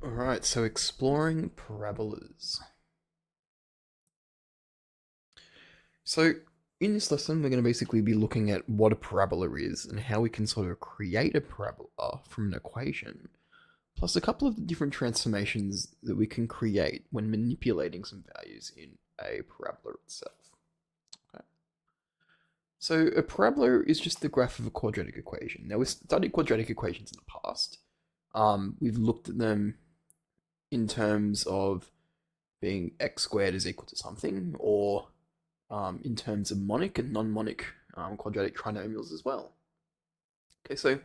Alright, so exploring parabolas. So in this lesson, we're going to basically be looking at what a parabola is and how we can sort of create a parabola from an equation, plus a couple of the different transformations that we can create when manipulating some values in a parabola itself. Okay. So a parabola is just the graph of a quadratic equation. Now we've studied quadratic equations in the past. We've looked at them in terms of being x squared is equal to something, or in terms of monic and non-monic quadratic trinomials as well. Okay, so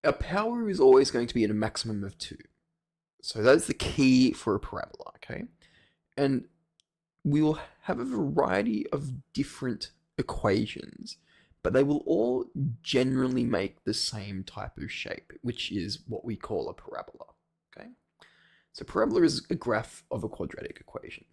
our power is always going to be at a maximum of 2. So that's the key for a parabola, okay? And we will have a variety of different equations, but they will all generally make the same type of shape, which is what we call a parabola, okay? So parabola is a graph of a quadratic equation.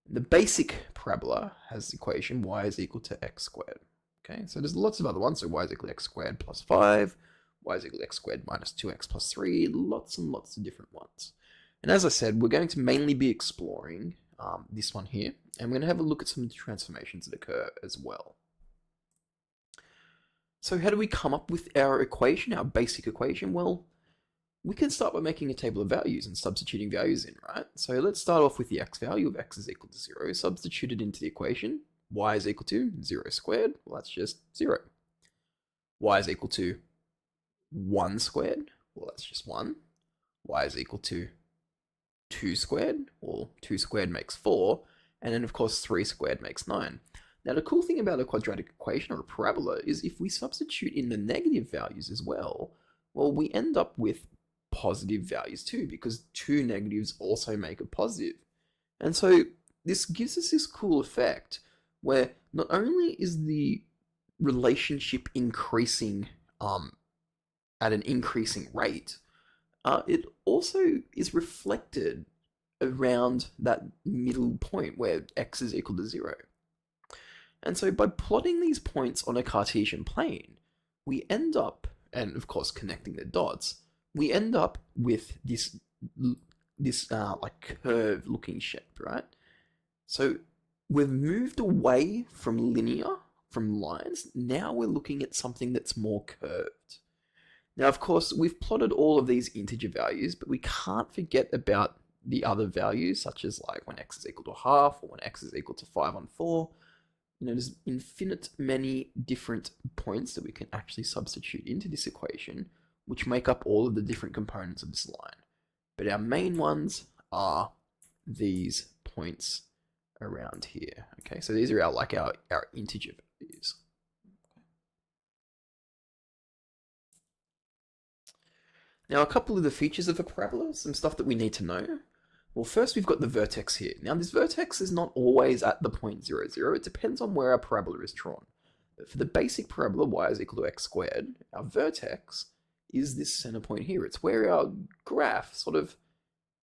The basic parabola has the equation y is equal to x squared. Okay, so there's lots of other ones. So y is equal to x squared plus 5, y is equal to x squared minus 2x plus 3, lots and lots of different ones. And as I said, we're going to mainly be exploring this one here, and we're going to have a look at some of the transformations that occur as well. So how do we come up with our equation, our basic equation? Well, we can start by making a table of values and substituting values in, right? So let's start off with the x value of x is equal to 0, substitute it into the equation. Y is equal to 0 squared, well that's just 0. Y is equal to 1 squared, well that's just 1. Y is equal to 2 squared, well 2 squared makes 4, and then of course 3 squared makes 9. Now the cool thing about a quadratic equation or a parabola is if we substitute in the negative values as well, we end up with positive values too, because two negatives also make a positive. And so this gives us this cool effect where not only is the relationship increasing at an increasing rate, it also is reflected around that middle point where x is equal to 0. And so by plotting these points on a Cartesian plane, we end up, and of course connecting the dots, we end up with this like curved looking shape, right? So we've moved away from linear, from lines. Now we're looking at something that's more curved. Now, of course, we've plotted all of these integer values, but we can't forget about the other values, such as like when x is equal to a half or when x is equal to 5 on 4. There's infinite many different points that we can actually substitute into this equation, which make up all of the different components of this line. But our main ones are these points around here. Okay, so these are our integer values. Now, a couple of the features of a parabola, some stuff that we need to know. Well, first we've got the vertex here. Now, this vertex is not always at the point 0, 0. It depends on where our parabola is drawn. But for the basic parabola, y is equal to x squared, our vertex is this center point here. It's where our graph sort of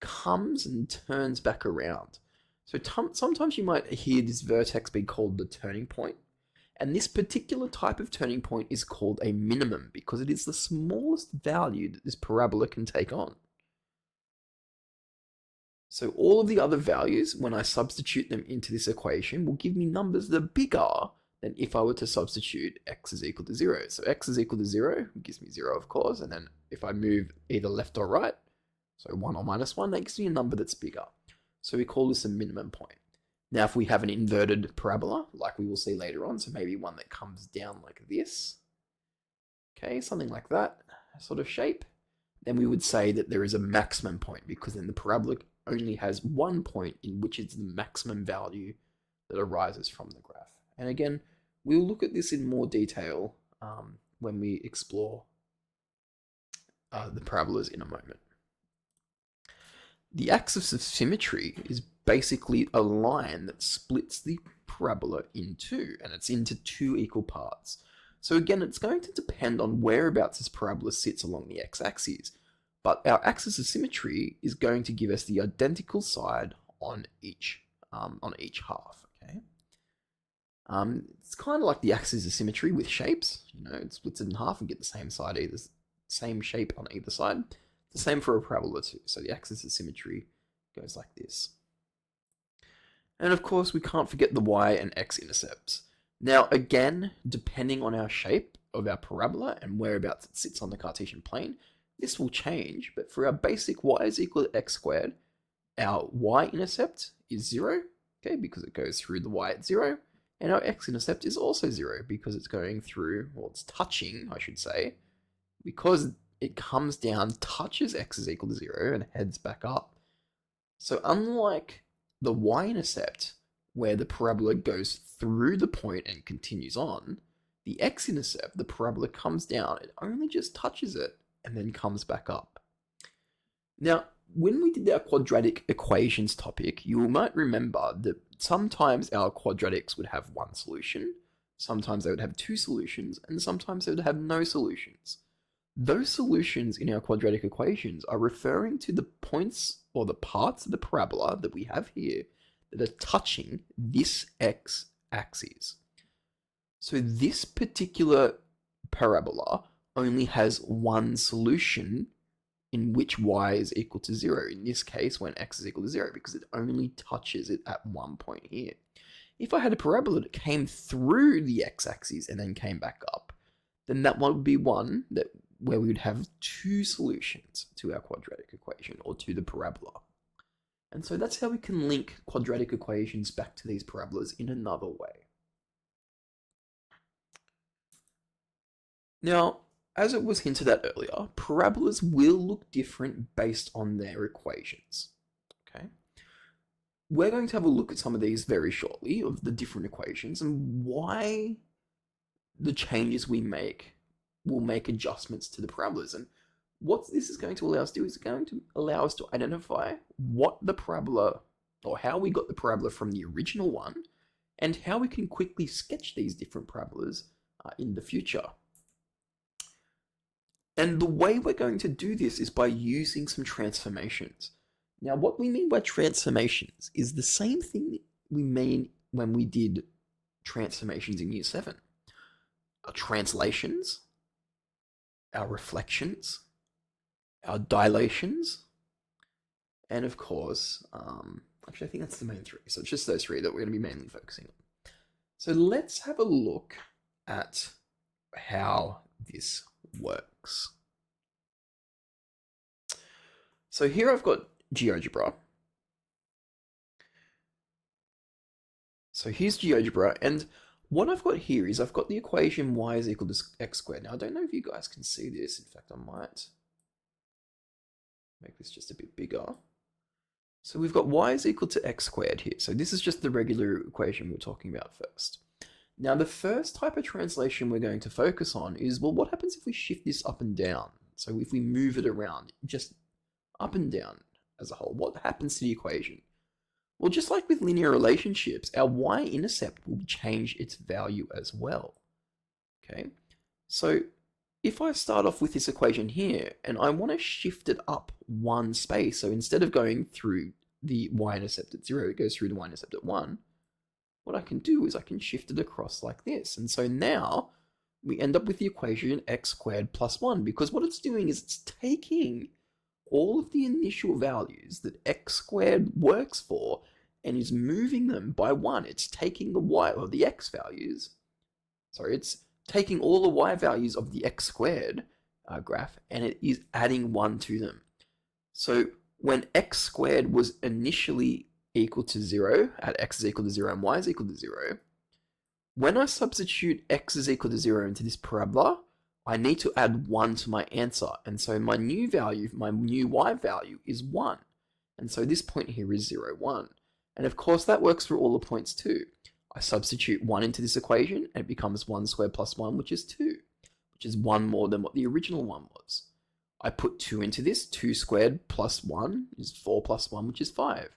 comes and turns back around. So sometimes you might hear this vertex be called the turning point. And this particular type of turning point is called a minimum because it is the smallest value that this parabola can take on. So all of the other values, when I substitute them into this equation, will give me numbers that are bigger than if I were to substitute x is equal to 0. So x is equal to 0 gives me 0, of course, and then if I move either left or right, so 1 or minus 1, that gives me a number that's bigger. So we call this a minimum point. Now, if we have an inverted parabola, like we will see later on, so maybe one that comes down like this, okay, something like that sort of shape, then we would say that there is a maximum point because then the parabola only has one point in which is the maximum value that arises from the graph. And again, we'll look at this in more detail when we explore the parabolas in a moment. The axis of symmetry is basically a line that splits the parabola in two, and it's into two equal parts. So again, it's going to depend on whereabouts this parabola sits along the x-axis, but our axis of symmetry is going to give us the identical side on each half. Okay, it's kind of like the axis of symmetry with shapes. It splits it in half and get the same side same shape on either side. The same for a parabola too. So the axis of symmetry goes like this. And of course, we can't forget the y and x intercepts. Now, again, depending on our shape of our parabola and whereabouts it sits on the Cartesian plane, this will change. But for our basic y is equal to x squared, our y-intercept is 0, okay, because it goes through the y at 0, and our x-intercept is also 0 because it's going through, well, it's touching, I should say, because it comes down, touches x is equal to 0, and heads back up. So unlike the y-intercept, where the parabola goes through the point and continues on, the x-intercept, the parabola comes down, it only just touches it and then comes back up. Now, when we did our quadratic equations topic, you might remember that sometimes our quadratics would have one solution, sometimes they would have two solutions, and sometimes they would have no solutions. Those solutions in our quadratic equations are referring to the points or the parts of the parabola that we have here that are touching this x-axis. So this particular parabola only has one solution in which y is equal to 0. In this case, when x is equal to 0, because it only touches it at one point here. If I had a parabola that came through the x-axis and then came back up, then that one would be one where we would have two solutions to our quadratic equation, or to the parabola. And so that's how we can link quadratic equations back to these parabolas in another way. Now, as it was hinted at earlier, parabolas will look different based on their equations. Okay, we're going to have a look at some of these very shortly, of the different equations and why the changes we make will make adjustments to the parabolas. And what this is going to allow us to do is going to allow us to identify what the parabola, or how we got the parabola from the original one, and how we can quickly sketch these different parabolas in the future. And the way we're going to do this is by using some transformations. Now, what we mean by transformations is the same thing that we mean when we did transformations in Year 7. Our translations, our reflections, our dilations, and of course, actually I think that's the main three. So it's just those three that we're going to be mainly focusing on. So let's have a look at how this works. So here I've got GeoGebra. So here's GeoGebra, and what I've got here is I've got the equation y is equal to x squared. Now I don't know if you guys can see this. In fact, I might make this just a bit bigger. So we've got y is equal to x squared here. So this is just the regular equation we're talking about first. Now the first type of translation we're going to focus on is, well, what happens if we shift this up and down? So if we move it around, just up and down as a whole, what happens to the equation? Well, just like with linear relationships, our y-intercept will change its value as well. Okay, so if I start off with this equation here, and I want to shift it up one space, so instead of going through the y-intercept at 0, it goes through the y-intercept at 1, what I can do is I can shift it across like this. And so now we end up with the equation x squared plus 1, because what it's doing is it's taking all of the initial values that x squared works for and is moving them by 1. It's taking the y, or the x values, sorry, it's taking all the y values of the x squared graph, and it is adding 1 to them. So when x squared was initially equal to 0, at x is equal to 0 and y is equal to 0, when I substitute x is equal to 0 into this parabola, I need to add 1 to my answer. And so my new value, my new y value is 1. And so this point here is 0, 1. And of course that works for all the points too. I substitute 1 into this equation and it becomes 1 squared plus 1, which is 2, which is 1 more than what the original one was. I put 2 into this, 2 squared plus 1 is 4 plus 1, which is 5.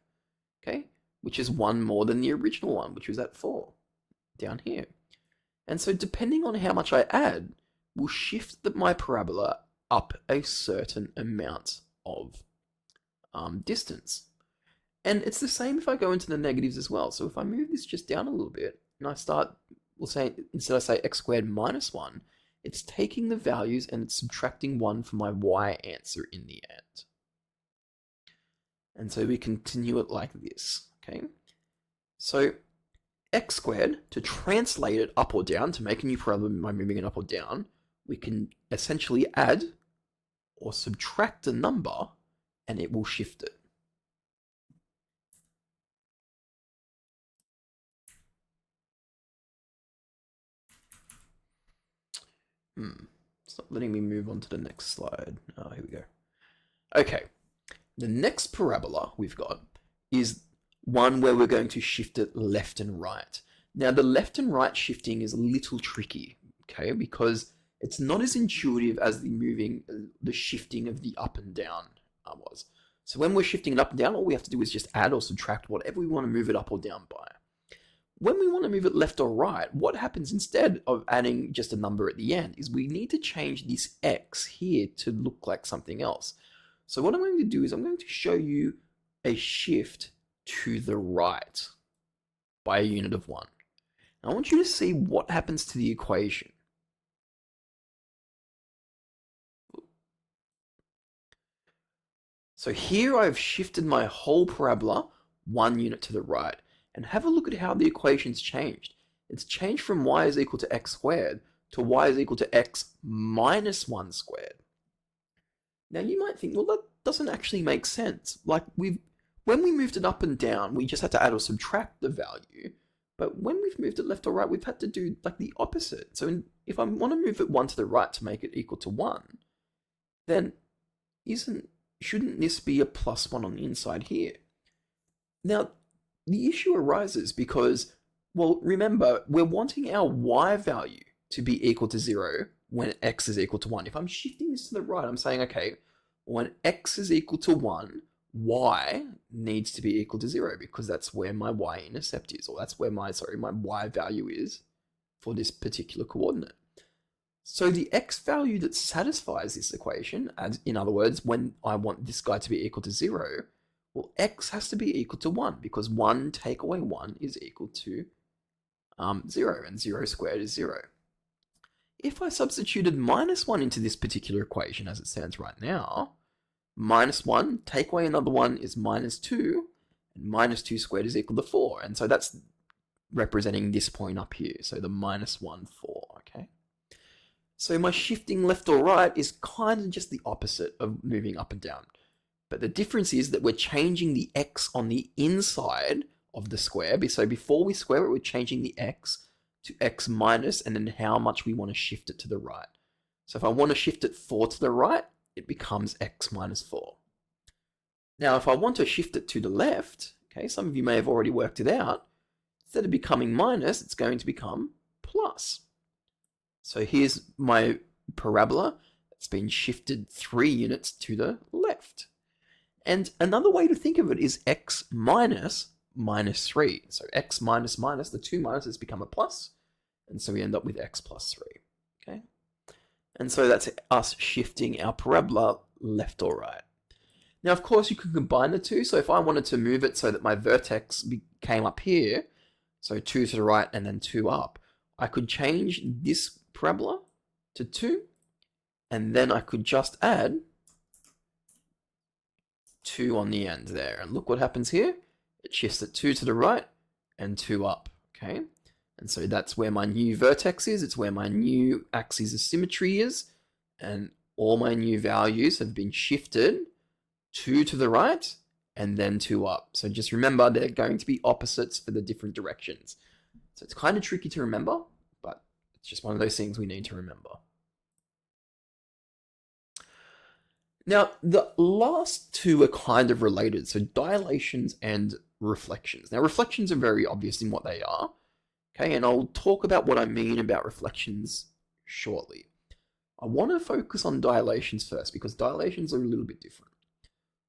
Okay, which is 1 more than the original one, which was at 4, down here. And so depending on how much I add, will shift my parabola up a certain amount of distance. And it's the same if I go into the negatives as well. So if I move this just down a little bit, and I start, we'll say, instead I say x squared minus 1, It's taking the values and it's subtracting 1 from my y answer in the end. And so we continue it like this, okay? So x squared, to translate it up or down, to make a new problem by moving it up or down, we can essentially add or subtract a number and it will shift it. It's not letting me move on to the next slide. Oh, here we go. Okay, the next parabola we've got is one where we're going to shift it left and right. Now, the left and right shifting is a little tricky, okay, because it's not as intuitive as the shifting of the up and down was. So when we're shifting it up and down, all we have to do is just add or subtract whatever we want to move it up or down by. When we want to move it left or right, what happens instead of adding just a number at the end is we need to change this x here to look like something else. So what I'm going to do is I'm going to show you a shift to the right by a unit of 1. I want you to see what happens to the equation. So here I've shifted my whole parabola 1 unit to the right. And have a look at how the equation's changed. It's changed from y is equal to x squared to y is equal to x minus 1 squared. Now you might think, well, that doesn't actually make sense. Like when we moved it up and down, we just had to add or subtract the value. But when we've moved it left or right, we've had to do like the opposite. So if I want to move it 1 to the right to make it equal to 1, then shouldn't this be a plus 1 on the inside here? Now, the issue arises because, well, remember, we're wanting our y value to be equal to 0 when x is equal to 1. If I'm shifting this to the right, I'm saying, okay, when x is equal to 1, y needs to be equal to 0 because that's where my y-intercept is, or that's where my y value is for this particular coordinate. So the x value that satisfies this equation, as in other words, when I want this guy to be equal to 0, well, x has to be equal to 1 because 1 take away 1 is equal to 0, and 0 squared is 0. If I substituted minus 1 into this particular equation as it stands right now, minus 1, take away another 1 is minus 2, and minus 2 squared is equal to 4. And so that's representing this point up here, so the minus 1, 4, okay? So my shifting left or right is kind of just the opposite of moving up and down. But the difference is that we're changing the x on the inside of the square. So before we square it, we're changing the x to x minus and then how much we want to shift it to the right. So if I want to shift it 4 to the right, it becomes x minus 4. Now, if I want to shift it to the left, okay, some of you may have already worked it out, instead of becoming minus, it's going to become plus. So here's my parabola. It's been shifted 3 units to the left. And another way to think of it is x minus minus 3. So x minus minus, the 2 minuses become a plus, and so we end up with x plus 3. Okay, and so that's us shifting our parabola left or right. Now, of course, you can combine the two. So if I wanted to move it so that my vertex came up here, so 2 to the right and then 2 up, I could change this parabola to 2, and then I could just add 2 on the end there. And look what happens here. It shifts it 2 to the right and 2 up. Okay, and so that's where my new vertex is. It's where my new axis of symmetry is. And all my new values have been shifted 2 to the right and then 2 up. So just remember they're going to be opposites for the different directions. So it's kind of tricky to remember, but it's just one of those things we need to remember. Now, the last two are kind of related, so dilations and reflections. Now, reflections are very obvious in what they are, okay, and I'll talk about what I mean about reflections shortly. I want to focus on dilations first, because dilations are a little bit different.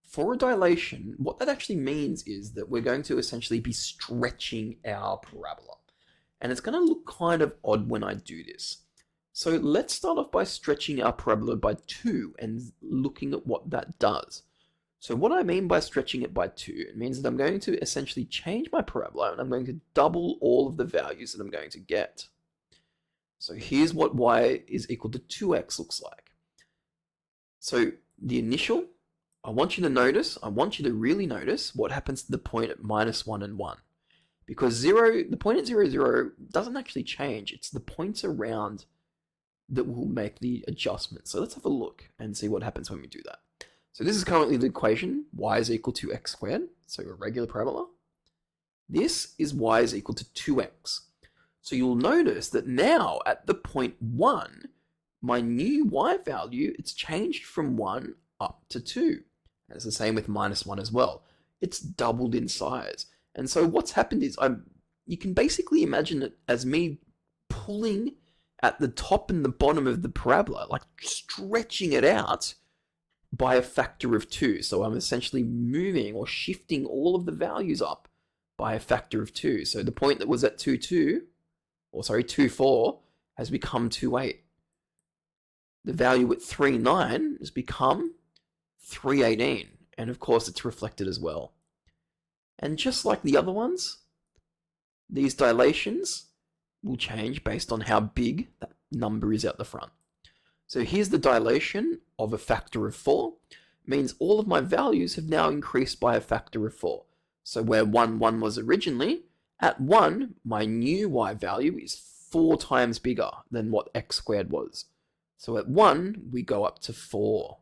For a dilation, what that actually means is that we're going to essentially be stretching our parabola, and it's going to look kind of odd when I do this. So let's start off by stretching our parabola by 2 and looking at what that does. So what I mean by stretching it by 2, it means that I'm going to essentially change my parabola and I'm going to double all of the values that I'm going to get. So here's what y is equal to 2x looks like. So the initial, I want you to really notice what happens to the point at -1 and 1. Because the point at 0, 0 doesn't actually change. It's the points around that will make the adjustment. So let's have a look and see what happens when we do that. So this is currently the equation, y is equal to x squared, so a regular parabola. This is y is equal to 2x. So you'll notice that now at the point 1, my new y value, it's changed from 1 up to 2. And it's the same with -1 as well. It's doubled in size. And so what's happened is you can basically imagine it as me pulling at the top and the bottom of the parabola, like stretching it out by a factor of 2. So I'm essentially moving or shifting all of the values up by a factor of 2. So the point that was at 2, 2, 4, has become 2, 8. The value at 3, 9 has become 3, 18. And of course, it's reflected as well. And just like the other ones, these dilations will change based on how big that number is out the front. So here's the dilation of a factor of 4. It means all of my values have now increased by a factor of 4. So where 1, 1 was originally, at 1, my new y value is 4 times bigger than what x squared was. So at 1, we go up to 4.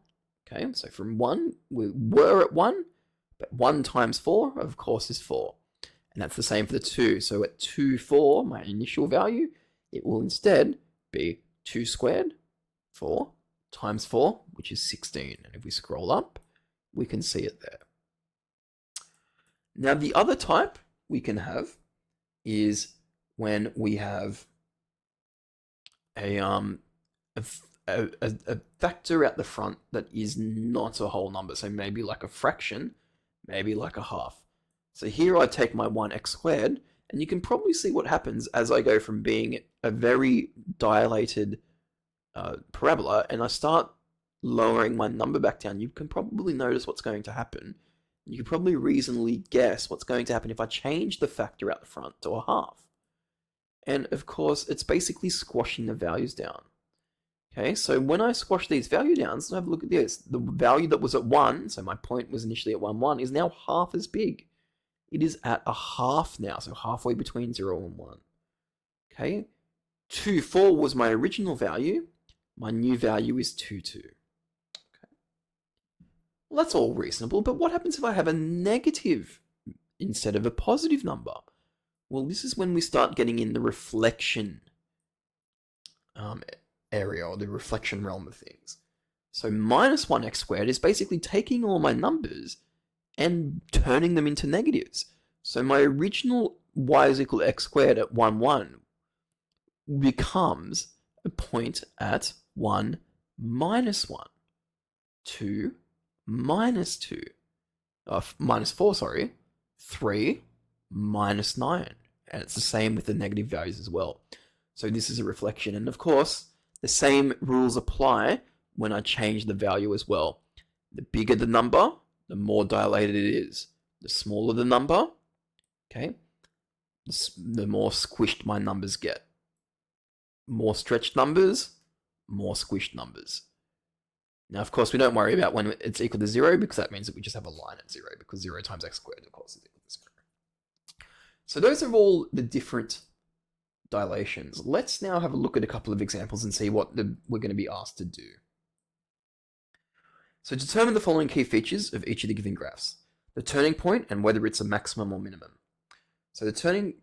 Okay, so from 1, we were at 1, but 1 times 4, of course, is 4. And that's the same for the 2. So at 2, 4, my initial value, it will instead be 2 squared, 4, times 4, which is 16. And if we scroll up, we can see it there. Now, the other type we can have is when we have a factor at the front that is not a whole number. So maybe like a fraction, maybe like a half. So here I take my 1x squared, and you can probably see what happens as I go from being a very dilated parabola and I start lowering my number back down. You can probably notice what's going to happen. You can probably reasonably guess what's going to happen if I change the factor out the front to a half. And of course, it's basically squashing the values down. Okay, so when I squash these value downs, let's have a look at this. The value that was at 1, so my point was initially at 1, 1, is now half as big. It is at a half now, so halfway between 0 and 1. Okay, 2, 4 was my original value. My new value is 2, 2. Okay. Well, that's all reasonable, but what happens if I have a negative instead of a positive number? Well, this is when we start getting in the reflection area, or the reflection realm of things. So minus 1x squared is basically taking all my numbers and turning them into negatives. So my original y is equal to x squared at 1, 1 becomes a point at 1 minus 1, 2 minus 2, minus 4, sorry, 3 minus 9. And it's the same with the negative values as well. So this is a reflection. And of course, the same rules apply when I change the value as well. The bigger the number, the more dilated it is. The smaller the number, okay, the more squished my numbers get. More stretched numbers, more squished numbers. Now, of course, we don't worry about when it's equal to 0, because that means that we just have a line at 0, because 0 times x squared, of course, is equal to 0. So those are all the different dilations. Let's now have a look at a couple of examples and see what we're going to be asked to do. So determine the following key features of each of the given graphs. The turning point and whether it's a maximum or minimum. So the turning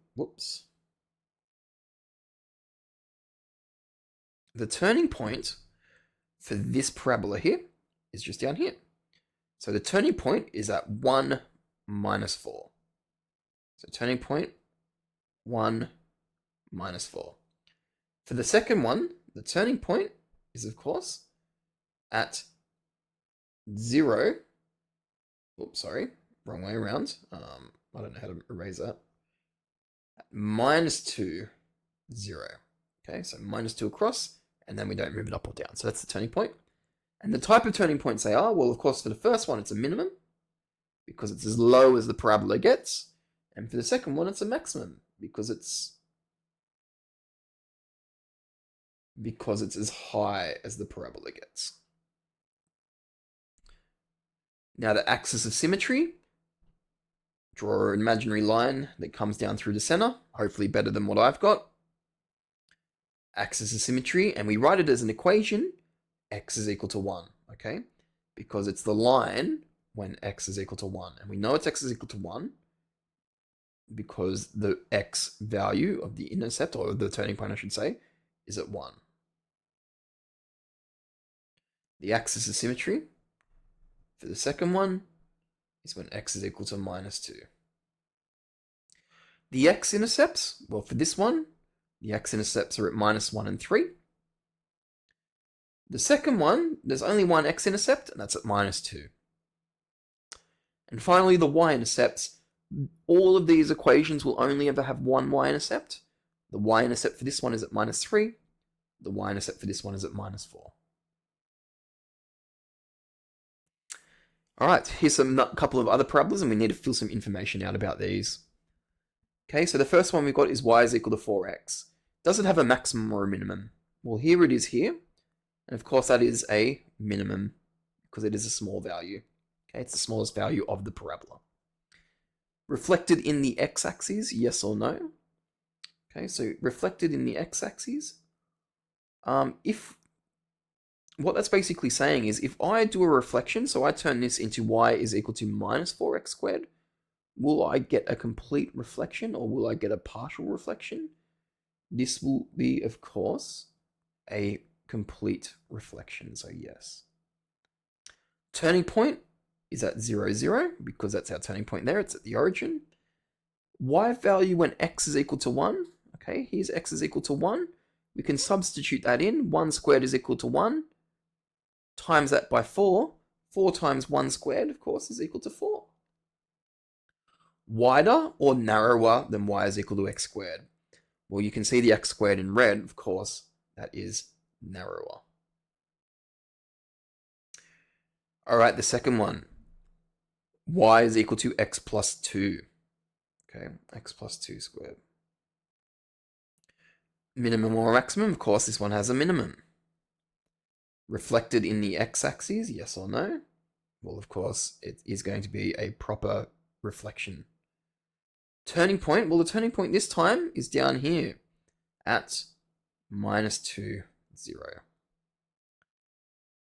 point for this parabola here is just down here. So the turning point is at 1 minus 4. So turning point 1 minus 4. For the second one, the turning point is, of course, at 0. Oops, sorry, wrong way around. I don't know how to erase that. At minus 2, 0. Okay, so minus 2 across, and then we don't move it up or down. So that's the turning point. And the type of turning points they are, well, of course, for the first one, it's a minimum, because it's as low as the parabola gets. And for the second one, it's a maximum, because it's because it's as high as the parabola gets. Now the axis of symmetry, draw an imaginary line that comes down through the center, hopefully better than what I've got. Axis of symmetry, and we write it as an equation, x is equal to 1, okay? Because it's the line when x is equal to 1. And we know it's x is equal to 1 because the x value of the intercept, or the turning point I should say, is at 1. The axis of symmetry for the second one is when x is equal to -2. The x-intercepts, well, for this one, the x-intercepts are at -1 and 3. The second one, there's only one x-intercept, and that's at -2. And finally, the y-intercepts. All of these equations will only ever have one y-intercept. The y-intercept for this one is at -3. The y-intercept for this one is at -4. All right, here's a couple of other parabolas, and we need to fill some information out about these. Okay, so the first one we've got is y is equal to 4x. Does it have a maximum or a minimum? Well, here it is here. And of course, that is a minimum because it is a small value. Okay, it's the smallest value of the parabola. Reflected in the x-axis, yes or no? Okay, so reflected in the x-axis. If what that's basically saying is if I do a reflection, so I turn this into y is equal to -4x squared, will I get a complete reflection or will I get a partial reflection? This will be, of course, a complete reflection, so yes. Turning point is at 0, 0, because that's our turning point there, it's at the origin. Y value when x is equal to 1, okay, here's x is equal to 1. We can substitute that in, 1 squared is equal to 1, times that by 4, 4 times 1 squared, of course, is equal to 4. Wider or narrower than y is equal to x squared? Well, you can see the x squared in red, of course, that is narrower. All right, the second one. Y is equal to x plus 2. Okay, x plus 2 squared. Minimum or maximum? Of course, this one has a minimum. Reflected in the x-axis, yes or no? Well, of course, it is going to be a proper reflection. Turning point, well, the turning point this time is down here at -2, 0.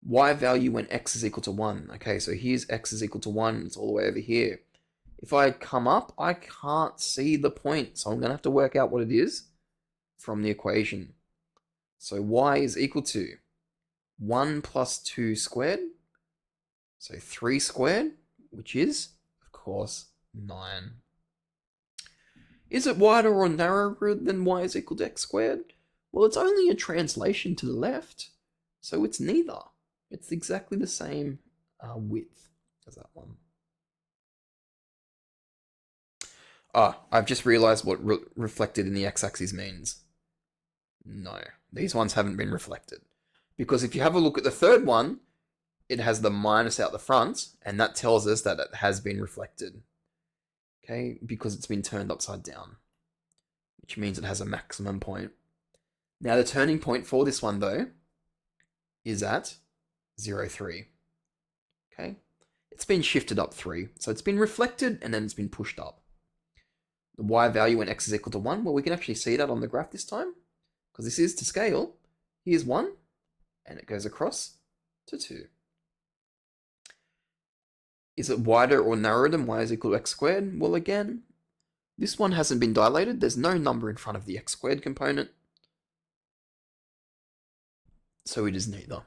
Y value when x is equal to 1. Okay, so here's x is equal to 1. It's all the way over here. If I come up, I can't see the point, so I'm going to have to work out what it is from the equation. So y is equal to 1 plus 2 squared, so 3 squared, which is, of course, 9. Is it wider or narrower than y is equal to x squared? Well, it's only a translation to the left, so it's neither. It's exactly the same width as that one. I've just realized what reflected in the x-axis means. No, these ones haven't been reflected. Because if you have a look at the third one, it has the minus out the front, and that tells us that it has been reflected. Okay, because it's been turned upside down, which means it has a maximum point. Now the turning point for this one, though, is at 0, 3. Okay, it's been shifted up 3, so it's been reflected and then it's been pushed up. The y value when x is equal to 1, well, we can actually see that on the graph this time, because this is to scale. Here's 1, and it goes across to 2. Is it wider or narrower than y is equal to x squared? Well, again, this one hasn't been dilated. There's no number in front of the x squared component, so it is neither.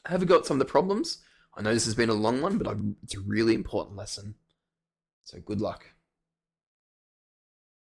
Have we got some of the problems? I know this has been a long one, but it's a really important lesson. So good luck.